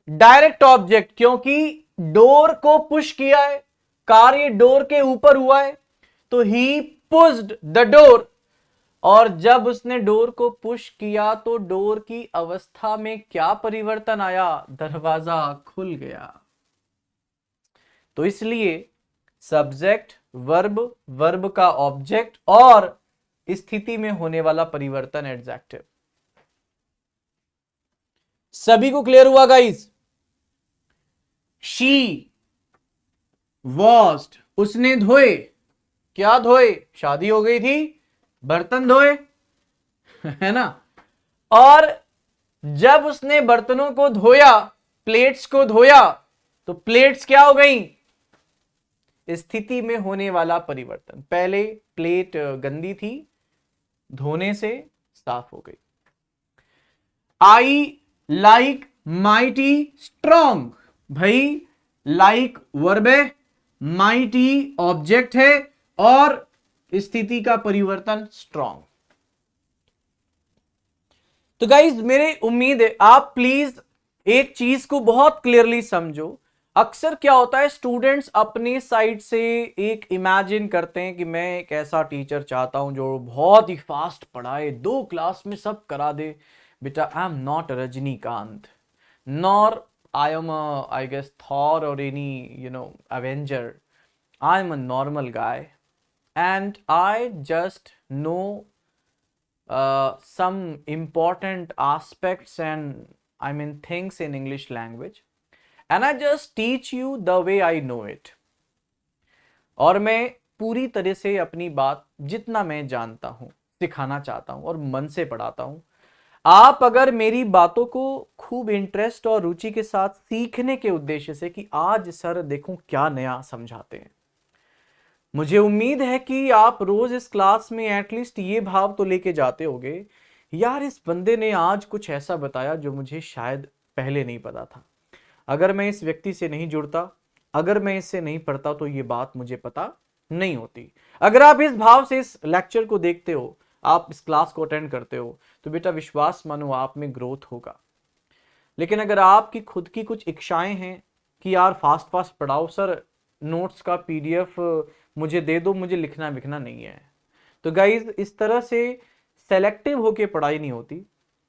डायरेक्ट ऑब्जेक्ट, क्योंकि डोर को पुश किया है, कार्य डोर के ऊपर हुआ है, तो ही पुश्ड द डोर। और जब उसने डोर को पुश किया तो डोर की अवस्था में क्या परिवर्तन आया? दरवाजा खुल गया। तो इसलिए सब्जेक्ट, वर्ब, वर्ब का ऑब्जेक्ट और स्थिति में होने वाला परिवर्तन एडजेक्टिव। सभी को क्लियर हुआ गाइस? शी वॉश्ड, उसने धोए। क्या धोए? शादी हो गई थी, बर्तन धोए है ना। और जब उसने बर्तनों को धोया, प्लेट्स को धोया, तो प्लेट्स क्या हो गई? स्थिति में होने वाला परिवर्तन। पहले प्लेट गंदी थी, धोने से साफ हो गई। आई लाइक माइटी स्ट्रॉन्ग, भाई लाइक वर्ब है, माइटी ऑब्जेक्ट है और स्थिति का परिवर्तन स्ट्रॉन्ग। तो गाइज मेरी उम्मीद है आप प्लीज एक चीज को बहुत क्लियरली समझो। अक्सर क्या होता है, स्टूडेंट्स अपनी साइड से एक इमेजिन करते हैं कि मैं एक ऐसा टीचर चाहता हूं जो बहुत ही फास्ट पढ़ाए, 2 क्लास में सब करा दे। बेटा I am not Rajinikanth, nor I am I guess Thor और any Avenger. I am a normal guy and I just know some important aspects and I mean things in English language and I just teach you the way I know it। और मैं पूरी तरह से अपनी बात जितना मैं जानता हूं सिखाना चाहता हूं और मन से पढ़ाता हूं। आप अगर मेरी बातों को खूब इंटरेस्ट और रुचि के साथ सीखने के उद्देश्य से कि आज सर देखूं क्या नया समझाते हैं, मुझे उम्मीद है कि आप रोज इस क्लास में एटलीस्ट ये भाव तो लेके जाते होगे, यार इस बंदे ने आज कुछ ऐसा बताया जो मुझे शायद पहले नहीं पता था। अगर मैं इस व्यक्ति से नहीं जुड़ता, अगर मैं इससे नहीं पढ़ता तो ये बात मुझे पता नहीं होती। अगर आप इस भाव से इस लेक्चर को देखते हो, आप इस क्लास को अटेंड करते हो, तो बेटा विश्वास मानो आप में ग्रोथ होगा। लेकिन अगर आपकी खुद की कुछ इच्छाएं हैं कि यार फास्ट फास्ट पढ़ाओ सर, नोट्स का पीडीएफ मुझे दे दो, मुझे लिखना विखना नहीं है, तो गाइज इस तरह से सेलेक्टिव होके पढ़ाई नहीं होती।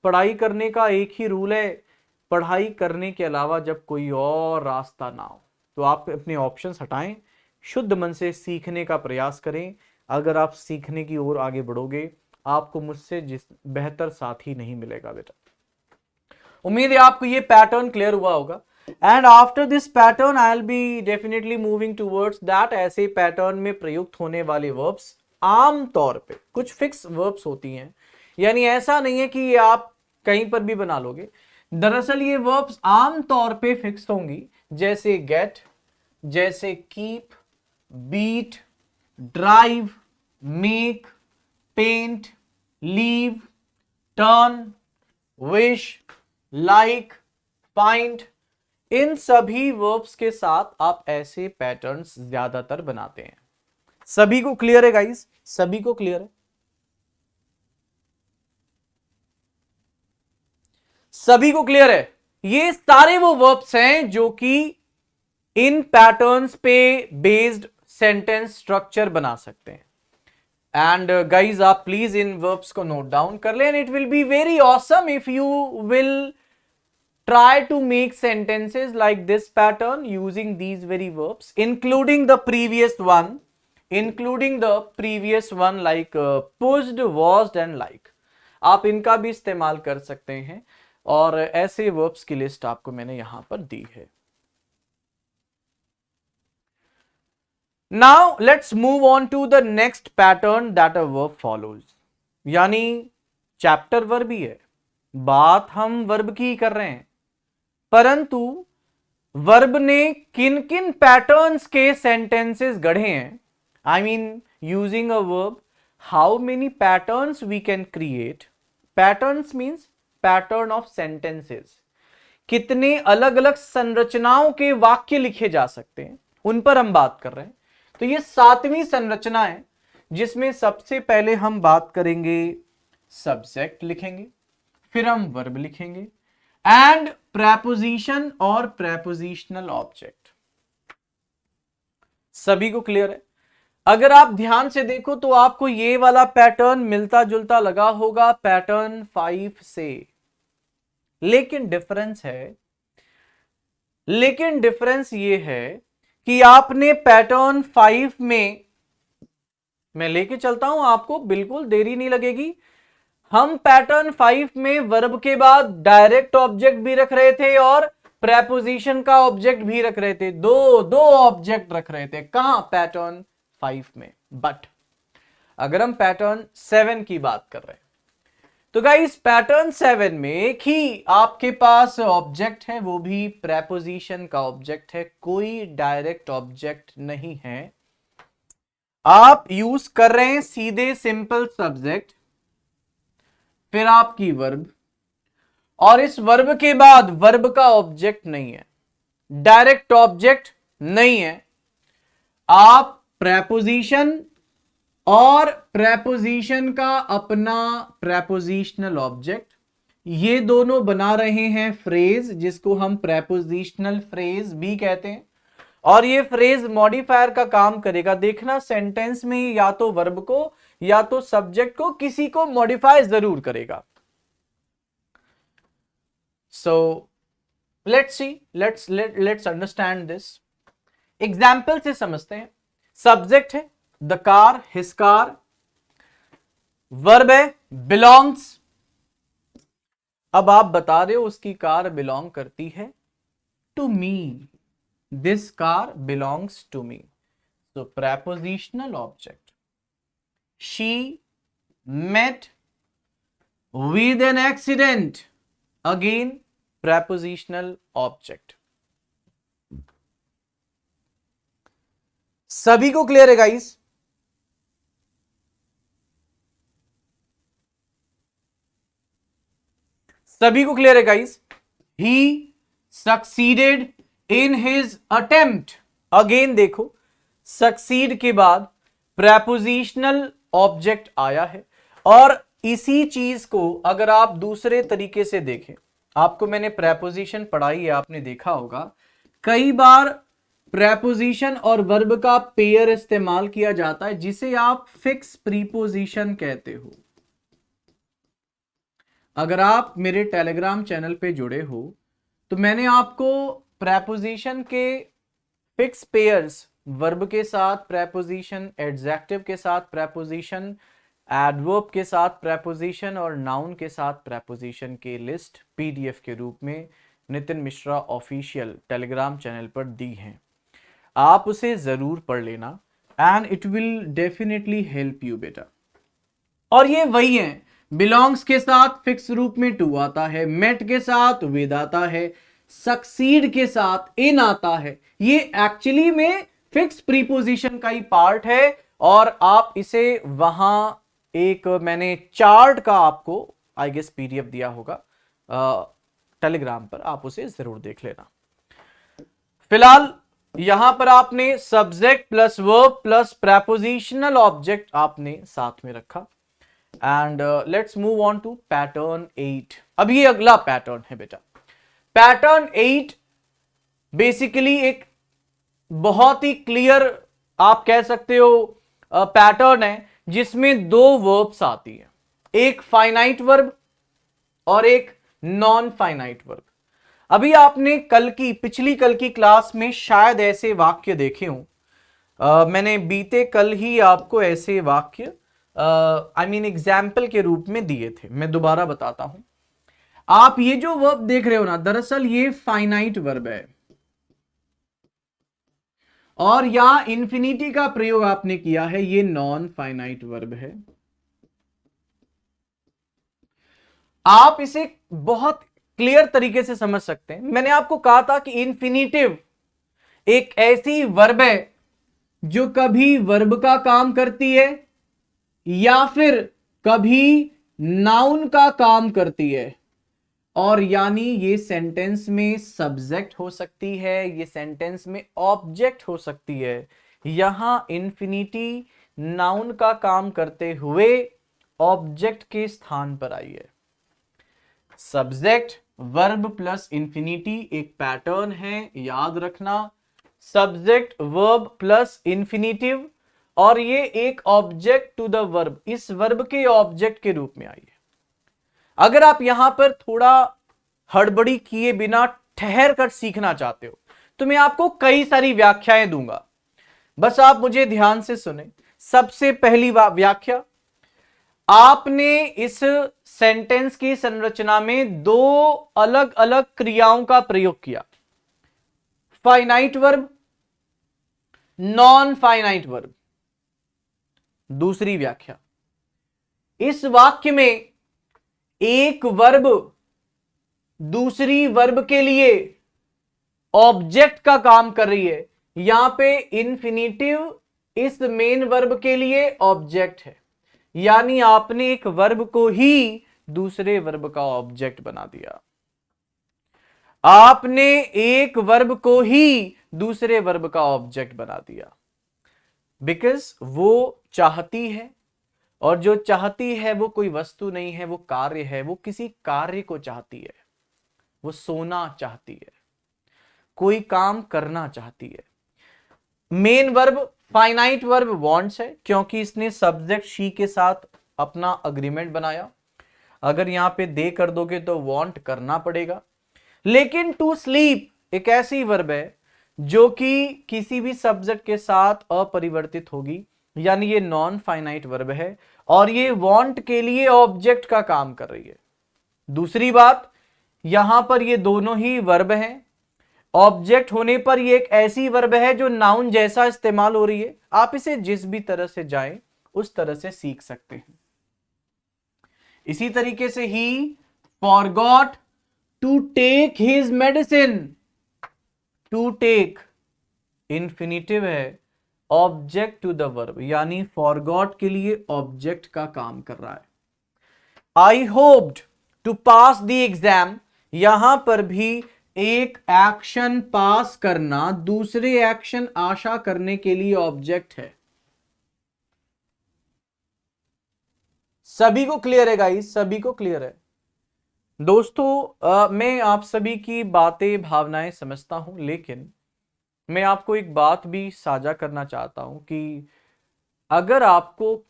पढ़ाई करने का एक ही रूल है, पढ़ाई करने के अलावा जब कोई और रास्ता ना हो तो आप अपने ऑप्शंस हटाएं, शुद्ध मन से सीखने का प्रयास करें। अगर आप सीखने की ओर आगे बढ़ोगे, आपको मुझसे बेहतर साथी नहीं मिलेगा बेटा। उम्मीद है आपको ये पैटर्न क्लियर हुआ होगा। And after this pattern I will be definitely moving towards that ऐसे पैटर्न में प्रयुक्त होने वाले वर्ब्स आमतौर पे कुछ फिक्स वर्ब्स होती हैं, यानी ऐसा नहीं है कि ये आप कहीं पर भी बना लोगे। दरअसल ये वर्ब्स आमतौर पे फिक्स होंगी, जैसे गेट, जैसे keep, beat, drive, make, paint, leave, turn, wish, like, find, इन सभी वर्ब्स के साथ आप ऐसे पैटर्न्स ज्यादातर बनाते हैं। सभी को क्लियर है गाइस? सभी को क्लियर है? सभी को क्लियर है? ये सारे वो वर्ब्स हैं जो कि इन पैटर्न्स पे बेस्ड सेंटेंस स्ट्रक्चर बना सकते हैं। एंड गाइज आप प्लीज इन वर्ब्स को नोट डाउन कर लें। It will be very awesome if you will try to make sentences like this pattern using these very verbs, including the previous one like pushed, washed and like. आप इनका भी इस्तेमाल कर सकते हैं और ऐसे verbs की लिस्ट आपको मैंने यहां पर दी है। Now let's move on to the next pattern that a verb follows. यानी चैप्टर वर्ब ही है, बात हम वर्ब की कर रहे हैं, परंतु वर्ब ने किन किन पैटर्न्स के सेंटेंसेस गढ़े हैं। I mean using a verb how many patterns we can create. Patterns means pattern of sentences, कितने अलग अलग संरचनाओं के वाक्य लिखे जा सकते हैं, उन पर हम बात कर रहे हैं। तो ये 7वीं संरचना है जिसमें सबसे पहले हम बात करेंगे सब्जेक्ट लिखेंगे, फिर हम वर्ब लिखेंगे एंड प्रेपोजिशन और प्रेपोजिशनल ऑब्जेक्ट। सभी को क्लियर है? अगर आप ध्यान से देखो तो आपको ये वाला पैटर्न मिलता जुलता लगा होगा पैटर्न 5 से, लेकिन डिफरेंस ये है कि आपने पैटर्न 5 में, मैं लेके चलता हूं आपको, बिल्कुल देरी नहीं लगेगी। हम पैटर्न 5 में वर्ब के बाद डायरेक्ट ऑब्जेक्ट भी रख रहे थे और प्रेपोजिशन का ऑब्जेक्ट भी रख रहे थे, दो ऑब्जेक्ट रख रहे थे। कहां? पैटर्न 5 में। बट अगर हम पैटर्न 7 की बात कर रहे हैं तो गाइस पैटर्न 7 में एक ही आपके पास ऑब्जेक्ट है, वो भी प्रेपोजिशन का ऑब्जेक्ट है, कोई डायरेक्ट ऑब्जेक्ट नहीं है। आप यूज कर रहे हैं सीधे सिंपल सब्जेक्ट, फिर आपकी वर्ब, और इस वर्ब के बाद वर्ब का ऑब्जेक्ट नहीं है, डायरेक्ट ऑब्जेक्ट नहीं है। आप प्रेपोजिशन और प्रेपोजिशन का अपना प्रेपोजिशनल ऑब्जेक्ट, ये दोनों बना रहे हैं फ्रेज, जिसको हम प्रेपोजिशनल फ्रेज भी कहते हैं। और ये फ्रेज मॉडिफायर का काम करेगा। देखना सेंटेंस में या तो वर्ब को या तो सब्जेक्ट को किसी को मॉडिफाई जरूर करेगा। So let's see, let's understand this. Example से समझते हैं। सब्जेक्ट है the car, his car. Verb है बिलोंग्स। अब आप बता रहे हो उसकी कार बिलोंग करती है to me, this car belongs to me, so prepositional object. She met with an accident, again prepositional object. सभी को क्लियर है गाइस? सभी को क्लियर है guys? He succeeded in his attempt. Again देखो सक्सीड के बाद प्रेपोजिशनल ऑब्जेक्ट आया है। और इसी चीज को अगर आप दूसरे तरीके से देखें, आपको मैंने प्रेपोजिशन पढ़ाई है, आपने देखा होगा कई बार प्रेपोजिशन और वर्ब का पेयर इस्तेमाल किया जाता है, जिसे आप फिक्स प्रीपोजिशन कहते हो। अगर आप मेरे टेलीग्राम चैनल पे जुड़े हो तो मैंने आपको प्रेपोजिशन के फिक्स पेयर्स, वर्ब के साथ प्रेपोजिशन, एडजेक्टिव के साथ प्रेपोजिशन, एडवर्ब के साथ प्रेपोजिशन और नाउन के साथ प्रेपोजिशन के लिस्ट पीडीएफ के रूप में Nitin Mishra official Telegram channel पर दी हैं। आप उसे जरूर पढ़ लेना and it will definitely help you बेटा। और ये वही है, बिलोंग्स के साथ फिक्स रूप में टू आता है, मेट के साथ विद आता है, सक्सीड के साथ इन आता है। ये एक्चुअली में फिक्स प्रीपोजिशन का ही पार्ट है और आप इसे वहां एक मैंने चार्ट का आपको आई गेस पीडीएफ दिया होगा टेलीग्राम पर, आप उसे जरूर देख लेना। फिलहाल यहां पर आपने subject plus verb plus prepositional object आपने साथ में रखा। And let's move on to pattern 8। अब ये अगला पैटर्न है बेटा। पैटर्न 8 बेसिकली एक बहुत ही क्लियर आप कह सकते हो पैटर्न है, जिसमें दो वर्ब्स आती है, एक फाइनाइट वर्ब और एक नॉन फाइनाइट वर्ब। अभी आपने पिछली कल की क्लास में शायद ऐसे वाक्य देखे हों। मैंने बीते कल ही आपको ऐसे वाक्य एग्जाम्पल के रूप में दिए थे। मैं दोबारा बताता हूं। आप ये जो वर्ब देख रहे हो ना, दरअसल ये फाइनाइट वर्ब है, और यहां इंफिनिटी का प्रयोग आपने किया है, ये नॉन फाइनाइट वर्ब है। आप इसे बहुत क्लियर तरीके से समझ सकते हैं। मैंने आपको कहा था कि इंफिनिटिव एक ऐसी वर्ब है जो कभी वर्ब का काम करती है या फिर कभी नाउन का काम करती है, और यानी ये सेंटेंस में सब्जेक्ट हो सकती है, ये सेंटेंस में ऑब्जेक्ट हो सकती है। यहां इंफिनिटी नाउन का काम करते हुए ऑब्जेक्ट के स्थान पर आई है। सब्जेक्ट वर्ब प्लस इंफिनिटी एक पैटर्न है, याद रखना। सब्जेक्ट वर्ब प्लस इंफिनिटिव, और ये एक ऑब्जेक्ट टू द वर्ब, इस वर्ब के ऑब्जेक्ट के रूप में आई है। अगर आप यहां पर थोड़ा हड़बड़ी किए बिना ठहर कर सीखना चाहते हो तो मैं आपको कई सारी व्याख्याएं दूंगा, बस आप मुझे ध्यान से सुने। सबसे पहली व्याख्या, आपने इस सेंटेंस की संरचना में दो अलग अलग क्रियाओं का प्रयोग किया, finite verb, non finite verb. दूसरी व्याख्या, इस वाक्य में एक वर्ब दूसरी वर्ब के लिए ऑब्जेक्ट का काम कर रही है। यहां पे इंफिनिटिव इस मेन वर्ब के लिए ऑब्जेक्ट है, यानी आपने एक वर्ब को ही दूसरे वर्ब का ऑब्जेक्ट बना दिया। आपने एक वर्ब को ही दूसरे वर्ब का ऑब्जेक्ट बना दिया, बिकॉज वो चाहती है, और जो चाहती है वो कोई वस्तु नहीं है, वो कार्य है। वो किसी कार्य को चाहती है, वो सोना चाहती है, कोई काम करना चाहती है। Main verb finite verb wants है, क्योंकि इसने सब्जेक्ट शी के साथ अपना अग्रीमेंट बनाया। अगर यहां पे दे कर दोगे तो वांट करना पड़ेगा। लेकिन टू स्लीप एक ऐसी वर्ब है जो कि किसी भी सब्जेक्ट के साथ अपरिवर्तित होगी, यानी ये नॉन फाइनाइट वर्ब है, और ये वांट के लिए ऑब्जेक्ट का काम कर रही है। दूसरी बात, यहां पर ये दोनों ही वर्ब हैं। ऑब्जेक्ट होने पर ये एक ऐसी वर्ब है जो नाउन जैसा इस्तेमाल हो रही है। आप इसे जिस भी तरह से जाएं उस तरह से सीख सकते हैं। इसी तरीके से ही forgot to take his medicine, to take infinitive है, ऑब्जेक्ट टू द वर्ब, यानी फॉरगॉट के लिए ऑब्जेक्ट का काम कर रहा है। I hoped to pass the exam, यहां पर भी एक एक्शन पास करना दूसरे एक्शन आशा करने के लिए ऑब्जेक्ट है। सभी को क्लियर है गाइस? सभी को क्लियर है? दोस्तों मैं आप सभी की बातें भावनाएं समझता हूं, लेकिन मैं आपको एक बात भी साझा करना चाहता हूं कि अगर आपको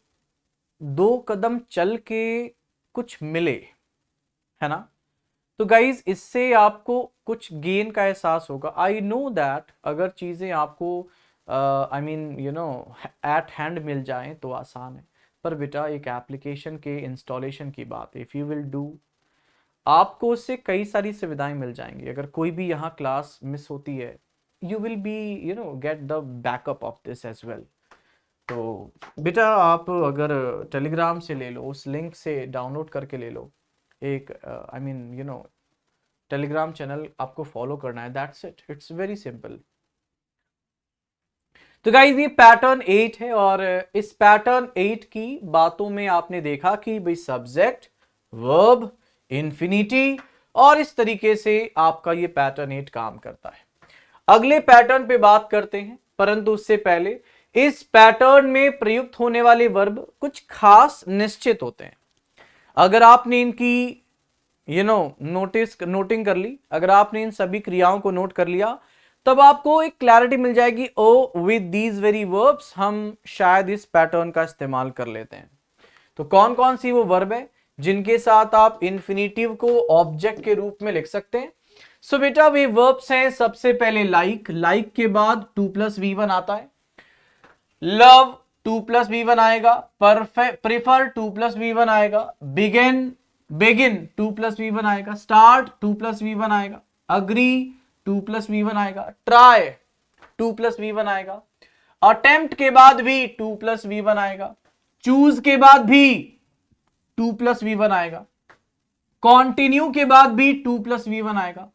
2 कदम चल के कुछ मिले, है ना, तो गाइज इससे आपको कुछ गेन का एहसास होगा। आई नो दैट अगर चीज़ें आपको एट हैंड मिल जाएं तो आसान है, पर बेटा एक एप्लीकेशन के इंस्टॉलेशन की बात है। इफ़ यू विल डू, आपको उससे कई सारी सुविधाएं मिल जाएंगी। अगर कोई भी यहाँ क्लास मिस होती है, you will be get the backup of this as well. तो बेटा आप अगर टेलीग्राम से ले लो, उस लिंक से डाउनलोड करके ले लो। एक टेलीग्राम चैनल आपको फॉलो करना है, that's it, it's very simple. तो गाइज ये पैटर्न 8 है, और इस पैटर्न 8 की बातों में आपने देखा कि भाई सब्जेक्ट वर्ब, इंफिनिटी, और इस तरीके से आपका ये पैटर्न 8 काम करता है। अगले पैटर्न पे बात करते हैं, परंतु उससे पहले इस पैटर्न में प्रयुक्त होने वाले वर्ब कुछ खास निश्चित होते हैं। अगर आपने इनकी नोटिंग कर ली, अगर आपने इन सभी क्रियाओं को नोट कर लिया, तब आपको एक क्लैरिटी मिल जाएगी, ओ विद दीज वेरी वर्ब्स हम शायद इस पैटर्न का इस्तेमाल कर लेते हैं। तो कौन कौन सी वो वर्ब है जिनके साथ आप इन्फिनिटिव को ऑब्जेक्ट के रूप में लिख सकते हैं? सो बेटा वे वर्ब्स हैं, सबसे पहले लाइक के बाद 2+V1 आता है, लव 2+V1 आएगा, प्रेफर 2+V1 आएगा, बिगिन 2+V1 आएगा, स्टार्ट 2+V1 आएगा, अग्री 2+V1 आएगा, ट्राई 2+V1 आएगा, अटेम्प्ट के बाद भी 2+V1 आएगा, चूज के बाद भी 2+V1 आएगा, कॉन्टिन्यू के बाद भी 2+V1 आएगा,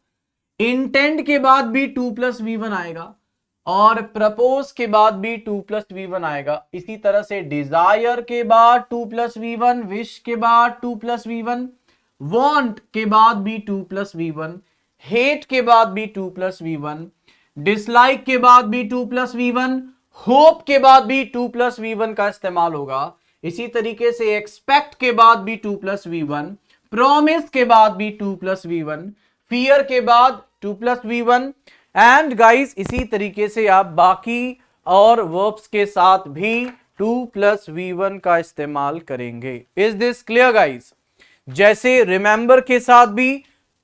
इंटेंड के बाद भी 2+V1 आएगा, और प्रपोज के बाद भी 2+V1 आएगा। इसी तरह से डिजायर के बाद 2+V1, विश के बाद 2+V1, वांट के बाद भी 2+V1, हेट के बाद भी 2+V1, डिसलाइक के बाद भी 2+V1, होप के बाद भी 2+V1 का इस्तेमाल होगा। इसी तरीके से एक्सपेक्ट के बाद भी 2+V1, प्रॉमिस के बाद भी 2+V1, फियर के बाद 2+V1, एंड गाइस इसी तरीके से आप बाकी और वर्ब्स के साथ भी 2+V1 का इस्तेमाल करेंगे। Is this clear guys? जैसे रिमेंबर के साथ भी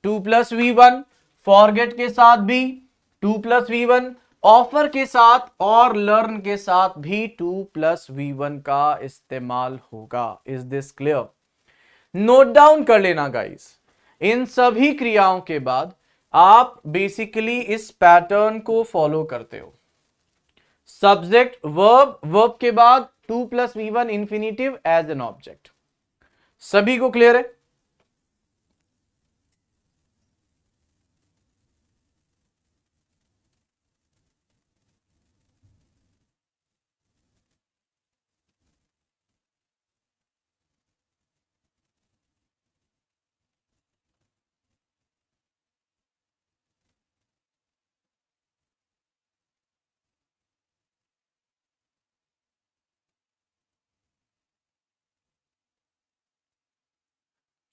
2+V1, फॉरगेट के साथ भी 2+V1, ऑफर के साथ और लर्न के साथ भी 2+V1 का इस्तेमाल होगा। Is this clear? Note down कर लेना गाइस, इन सभी क्रियाओं के बाद आप बेसिकली इस पैटर्न को फॉलो करते हो। सब्जेक्ट वर्ब, वर्ब के बाद 2+V1 infinitive as an object. सभी को क्लियर है?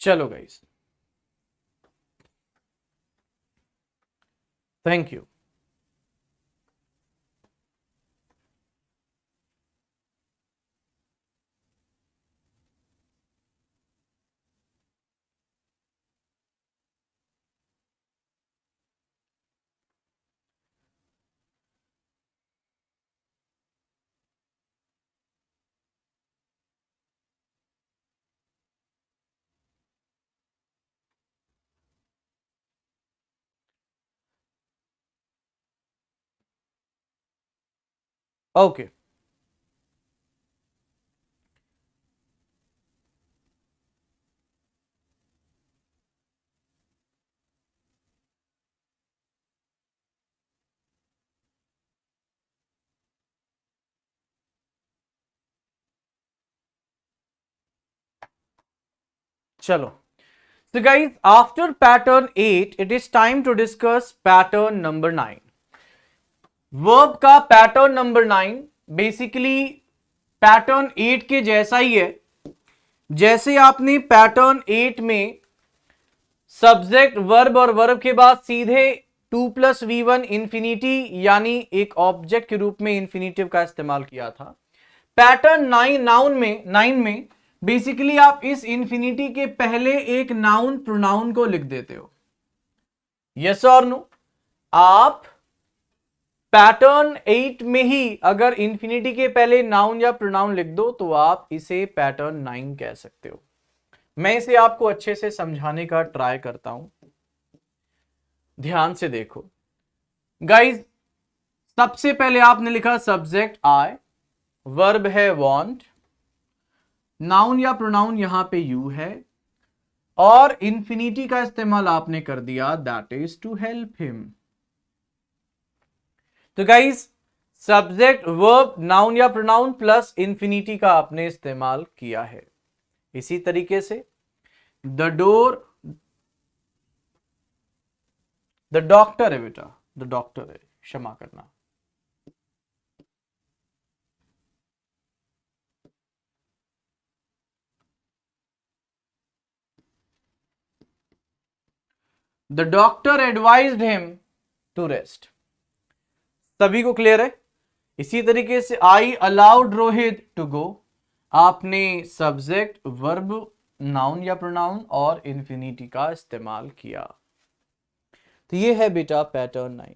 चलो गाइस, थैंक यू। ओके, चलो। So guys, after pattern 8, it is time to discuss pattern number 9. Verb का पैटर्न नंबर 9 बेसिकली पैटर्न 8 के जैसा ही है। जैसे आपने पैटर्न 8 में सब्जेक्ट वर्ब और वर्ब के बाद सीधे 2+V1 इंफिनिटी यानी एक ऑब्जेक्ट के रूप में इंफिनिटिव का इस्तेमाल किया था, पैटर्न 9 में बेसिकली आप इस इंफिनिटी के पहले एक नाउन प्रोनाउन को लिख देते हो। यस और नो? आप पैटर्न 8 में ही अगर इंफिनिटी के पहले नाउन या प्रोनाउन लिख दो तो आप इसे पैटर्न 9 कह सकते हो। मैं इसे आपको अच्छे से समझाने का ट्राई करता हूं, ध्यान से देखो गाइज। सबसे पहले आपने लिखा सब्जेक्ट आई, वर्ब है वांट, नाउन या प्रोनाउन यहां पे यू है, और इंफिनिटी का इस्तेमाल आपने कर दिया, that is to help him. तो गाइज सब्जेक्ट वर्ब नाउन या प्रोनाउन प्लस इंफिनिटी का आपने इस्तेमाल किया है। इसी तरीके से द डोर, द डॉक्टर है बेटा, द डॉक्टर है, क्षमा करना। The doctor advised him to rest. सभी को क्लियर है? इसी तरीके से I allowed Rohit to go, आपने सब्जेक्ट, वर्ब, नाउन या प्रोनाउन और इन्फिनिटी का इस्तेमाल किया। तो ये है बेटा पैटर्न 9।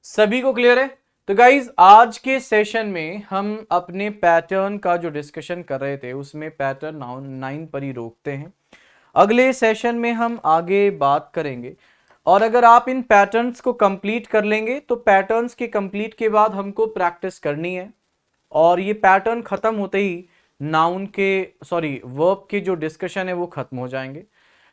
सभी को क्लियर है? तो गाइज आज के सेशन में हम अपने पैटर्न का जो डिस्कशन कर रहे थे उसमें पैटर्न 9 पर ही रोकते हैं। अगले सेशन में हम आगे बात करेंगे, और अगर आप इन पैटर्न्स को कंप्लीट कर लेंगे तो पैटर्न्स के कंप्लीट के बाद हमको प्रैक्टिस करनी है, और ये पैटर्न खत्म होते ही नाउन के वर्ब के जो डिस्कशन है वो खत्म हो जाएंगे।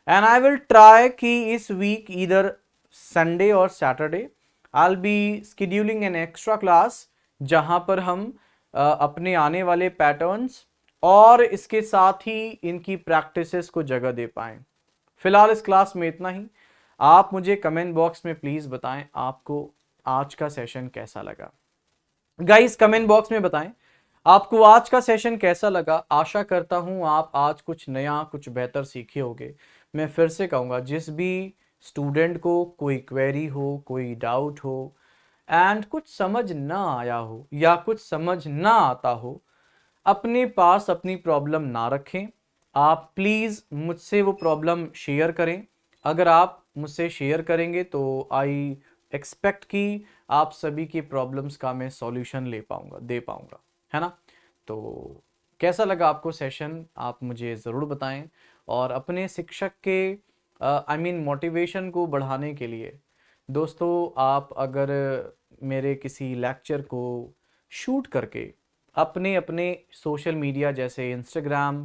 एंड आई विल ट्राई कि इस वीक इधर संडे और Saturday I will be scheduling an extra class, जहां पर हम अपने आने वाले पैटर्न्स और इसके साथ ही इनकी प्रैक्टिसेस को जगह दे पाएं। फिलहाल इस क्लास में इतना ही। आप मुझे कमेंट बॉक्स में प्लीज बताएं आपको आज का सेशन कैसा लगा। गाइस कमेंट बॉक्स में बताएं आपको आज का सेशन कैसा लगा। आशा करता हूं आप आज कुछ नया, कुछ बेहतर सीखे होंगे। मैं फिर से कहूंगा, जिस भी स्टूडेंट को कोई क्वेरी हो, कोई डाउट हो एंड कुछ समझ ना आया हो या कुछ समझ ना आता हो, अपने पास अपनी प्रॉब्लम ना रखें। आप प्लीज़ मुझसे वो प्रॉब्लम शेयर करें। अगर आप मुझसे शेयर करेंगे तो आई एक्सपेक्ट कि आप सभी की प्रॉब्लम्स का मैं सॉल्यूशन दे पाऊंगा, है ना। तो कैसा लगा आपको सेशन, आप मुझे ज़रूर बताएं। और अपने शिक्षक के मोटिवेशन को बढ़ाने के लिए दोस्तों, आप अगर मेरे किसी लेक्चर को शूट करके अपने अपने सोशल मीडिया जैसे इंस्टाग्राम,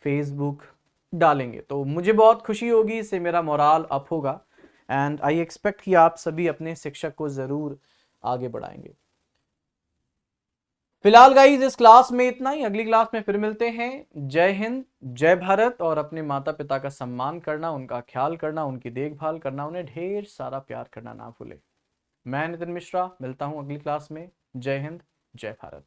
फेसबुक डालेंगे तो मुझे बहुत खुशी होगी, इससे मेरा मोराल अप होगा। एंड आई एक्सपेक्ट कि आप सभी अपने शिक्षक को ज़रूर आगे बढ़ाएंगे। फिलहाल गाइस इस क्लास में इतना ही, अगली क्लास में फिर मिलते हैं। जय हिंद, जय भारत। और अपने माता पिता का सम्मान करना, उनका ख्याल करना, उनकी देखभाल करना, उन्हें ढेर सारा प्यार करना ना भूले। मैं नितिन मिश्रा मिलता हूं अगली क्लास में। जय हिंद, जय भारत।